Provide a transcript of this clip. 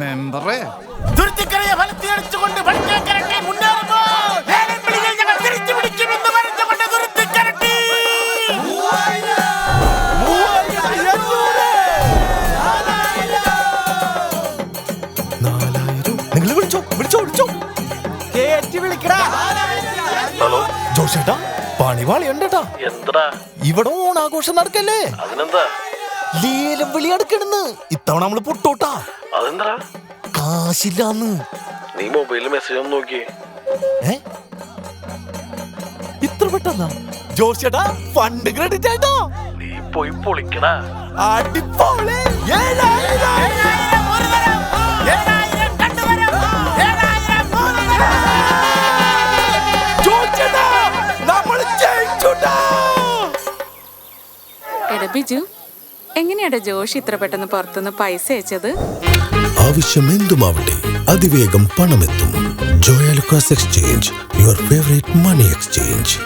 മെമ്പറേ ദുരിതക്കരയെ ഫലത്തിയടിച്ചുകൊണ്ട് വടക്കേക്കരട്ടെ മുന്നേറുന്നു. വേലൻ വിളികൾ ഞങ്ങൾ തിരിച്ചു പിടിക്കുമെന്ന് പറഞ്ഞുകൊണ്ട് ദുരിതക്കരട്ടെ. നിങ്ങൾ വിളിച്ചോ വിളിച്ചോ വിളിച്ചോ കേറ്റി വിളിക്കടാ. ഹലോ ജോഷേട്ടാ, പണിവാളി ഉണ്ടേട്ടാ. എന്താ ഇവിടെ ഓണാഘോഷം നടക്കല്ലേ, അതിനെന്താ ലേലം വിളി നടക്കണെന്ന്. ഇത്തവണ നമ്മള് പൊട്ടോട്ടാ. അതെന്താ കാശില്ലാന്ന്. നീ മൊബൈലിൽ മെസ്സേജ് ഒന്ന് നോക്കിയേ. ഇത്ര പെട്ടെന്നാ? ജോഷേട്ടാ, ഫണ്ട് ക്രെഡിറ്റ് ആയിട്ടോ. നീ പോയി പൊളിക്കടാ. അടിപൊളി. 7,000 ഒരു തരം, 7,000 രണ്ട് തരം, 7,000 മൂന്ന് തരം. ജോഷേട്ടാ, നമ്മള് ജയിച്ചുട്ടാ. എടാ ബിജു, എങ്ങനെയാടാ ജോഷി ഇത്ര പെട്ടെന്ന് പുറത്തുനിന്ന് പൈസ അയച്ചത്? ആവശ്യം എന്തുമാവട്ടെ, അതിവേഗം പണമെത്തും. Joyalukkas exchange, your favourite money exchange.